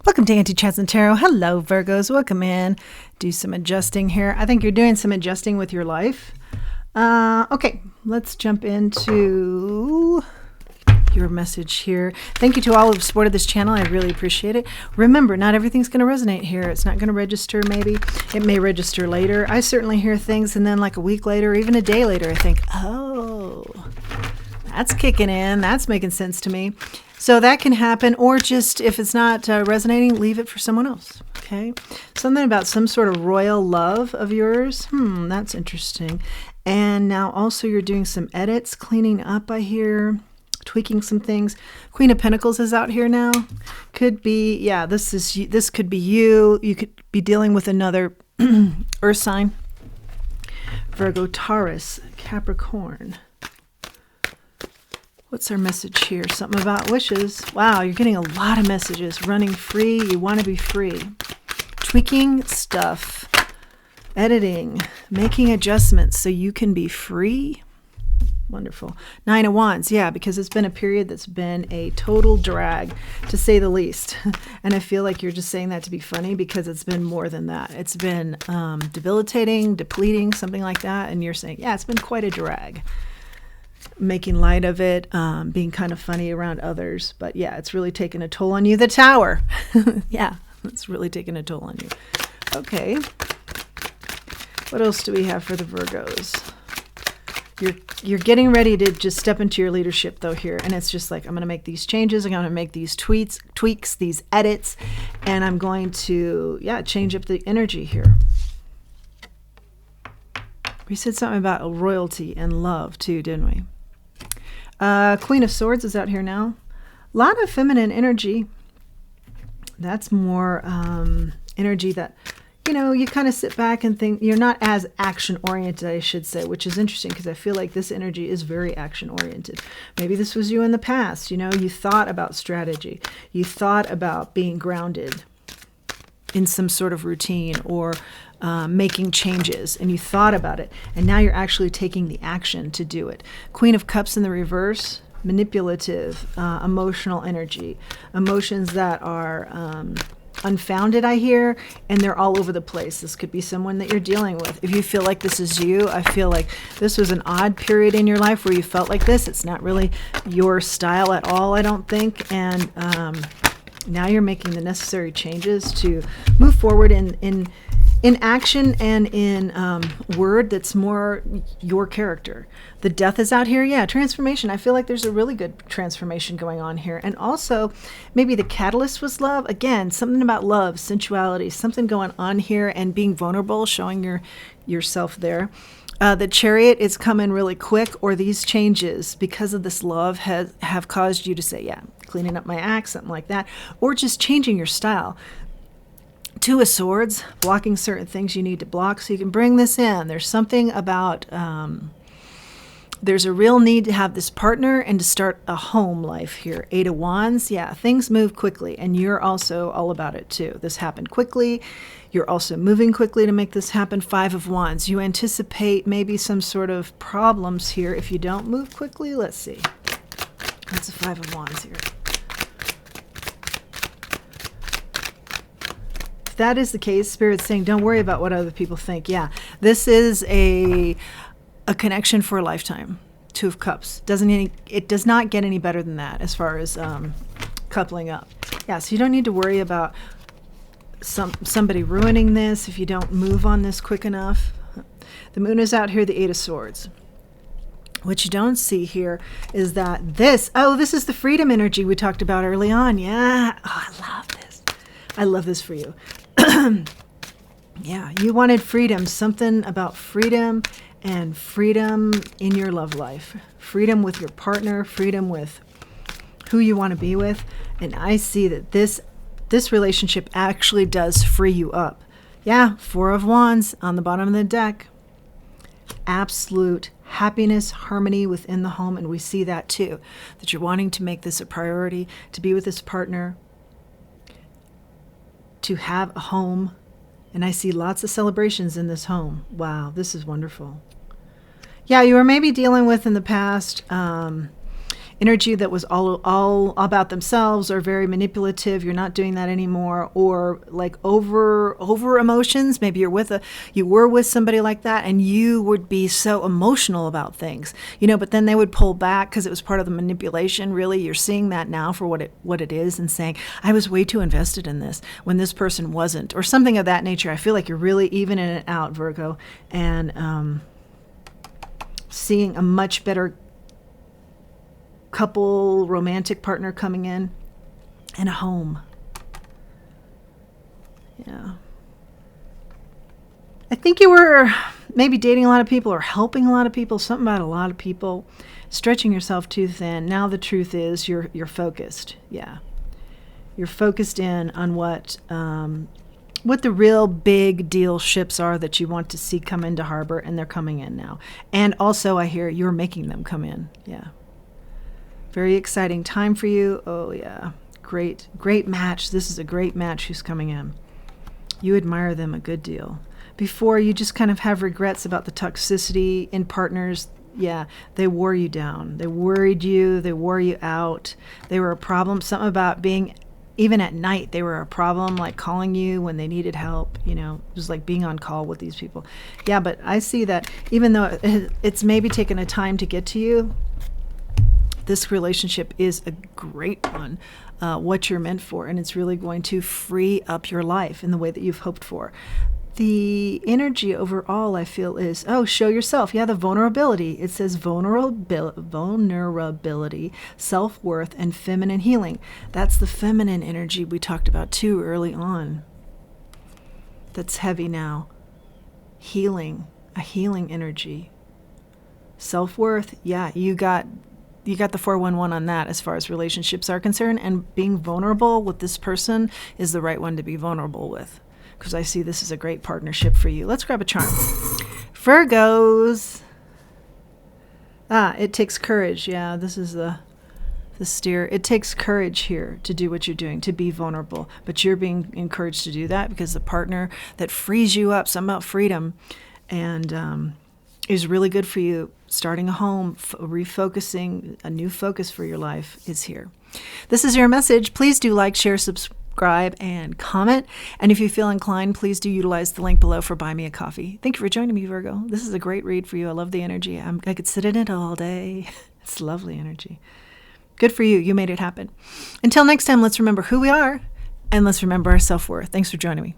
Welcome to Auntie Chats and Tarot. Hello, Virgos. Welcome in. Do some adjusting here. I think you're doing some adjusting with your life. Okay, let's jump into your message here. Thank you to all who've supported this channel. I really appreciate it. Remember, not everything's going to resonate here. It's not going to register maybe. It may register later. I certainly hear things, and then like a week later, even a day later, I think, oh, that's kicking in. That's making sense to me. So that can happen, or just if it's not resonating, leave it for someone else, okay? Something about some sort of royal love of yours. That's interesting. And now also you're doing some edits, cleaning up, I hear, tweaking some things. Queen of Pentacles is out here now. Could be, yeah, this could be you. You could be dealing with another earth sign. Virgo, Taurus, Capricorn. What's our message here? Something about wishes. Wow, you're getting a lot of messages. Running free. You want to be free. Tweaking stuff. Editing. Making adjustments so you can be free. Wonderful. Nine of Wands. Yeah, because it's been a period that's been a total drag, to say the least. And I feel like you're just saying that to be funny because it's been more than that. It's been debilitating, depleting, something like that. And you're saying, yeah, it's been quite a drag. Making light of it, being kind of funny around others. But yeah, it's really taken a toll on you. The Tower. Yeah, it's really taken a toll on you. Okay. What else do we have for the Virgos? You're getting ready to just step into your leadership though here. And it's just like, I'm going to make these changes. I'm going to make these tweaks, these edits. And I'm going to, change up the energy here. We said something about royalty and love too, didn't we? Queen of Swords is out here now. A lot of feminine energy. That's more energy that, you kind of sit back and think. You're not as action-oriented, I should say, which is interesting because I feel like this energy is very action-oriented. Maybe this was you in the past. You thought about strategy. You thought about being grounded in some sort of routine or making changes, and you thought about it, and now you're actually taking the action to do it. Queen of Cups in the reverse, manipulative, emotional energy, emotions that are unfounded, I hear, and they're all over the place. This could be someone that you're dealing with. If you feel like this is you, I feel like this was an odd period in your life where you felt like this. It's not really your style at all, I don't think, and now you're making the necessary changes to move forward in action and in word that's more your character. The Death is out here. Yeah, transformation. I feel like there's a really good transformation going on here. And also, maybe the catalyst was love. Again, something about love, sensuality, something going on here, and being vulnerable, showing yourself there. The Chariot is coming really quick, or these changes because of this love have caused you to say, yeah, cleaning up my act, something like that, or just changing your style. Two of Swords, blocking certain things you need to block so you can bring this in. There's something about, there's a real need to have this partner and to start a home life here. Eight of Wands, yeah, things move quickly, and you're also all about it too. This happened quickly. You're also moving quickly to make this happen. Five of Wands, you anticipate maybe some sort of problems here if you don't move quickly. Let's see. That's a Five of Wands here. If that is the case, Spirit's saying, don't worry about what other people think. Yeah, this is a connection for a lifetime. Two of Cups. It does not get any better than that as far as coupling up. Yeah, so you don't need to worry about somebody ruining this if you don't move on this quick enough. The Moon is out here, the Eight of Swords. What you don't see here is that this is the freedom energy we talked about early on. Yeah, I love this. I love this for you. Yeah, you wanted freedom, something about freedom and freedom in your love life. Freedom with your partner, freedom with who you want to be with. And I see that this relationship actually does free you up. Yeah, Four of Wands on the bottom of the deck. Absolute happiness, harmony within the home. And we see that too, that you're wanting to make this a priority, to be with this partner, to have a home. And I see lots of celebrations in this home. Wow, this is wonderful. Yeah, you were maybe dealing with in the past energy that was all about themselves or very manipulative. You're not doing that anymore. Or like over emotions. Maybe you were with somebody like that, and you would be so emotional about things, but then they would pull back because it was part of the manipulation. Really, you're seeing that now for what it is, and saying, I was way too invested in this when this person wasn't, or something of that nature. I feel like you're really evening it out, Virgo, and seeing a much better couple, romantic partner coming in, and a home. Yeah. I think you were maybe dating a lot of people or helping a lot of people, something about a lot of people, stretching yourself too thin. Now the truth is you're focused. Yeah. You're focused in on what the real big deal ships are that you want to see come into harbor, and they're coming in now. And also I hear you're making them come in. Yeah. Very exciting time for you. Oh, yeah. Great match. This is a great match who's coming in. You admire them a good deal. Before, you just kind of have regrets about the toxicity in partners. Yeah, they wore you down. They worried you. They wore you out. They were a problem. Something about being, even at night, they were a problem, like calling you when they needed help. It was like being on call with these people. Yeah, but I see that even though it's maybe taken a time to get to you, this relationship is a great one, what you're meant for, and it's really going to free up your life in the way that you've hoped for. The energy overall, I feel, is, show yourself. Yeah, the vulnerability. It says vulnerability, self-worth, and feminine healing. That's the feminine energy we talked about too early on. That's heavy now. Healing, a healing energy. Self-worth, yeah, you got the 411 on that as far as relationships are concerned, and being vulnerable with this person is the right one to be vulnerable with, because I see this as a great partnership for you. Let's grab a charm. Virgos. It takes courage. Yeah, this is the steer. It takes courage here to do what you're doing, to be vulnerable, but you're being encouraged to do that because the partner that frees you up, something about freedom, and is really good for you. Starting a home, refocusing, a new focus for your life is here. This is your message. Please do like, share, subscribe, and comment. And if you feel inclined, please do utilize the link below for Buy Me a Coffee. Thank you for joining me, Virgo. This is a great read for you. I love the energy. I could sit in it all day. It's lovely energy. Good for you. You made it happen. Until next time, let's remember who we are, and let's remember our self-worth. Thanks for joining me.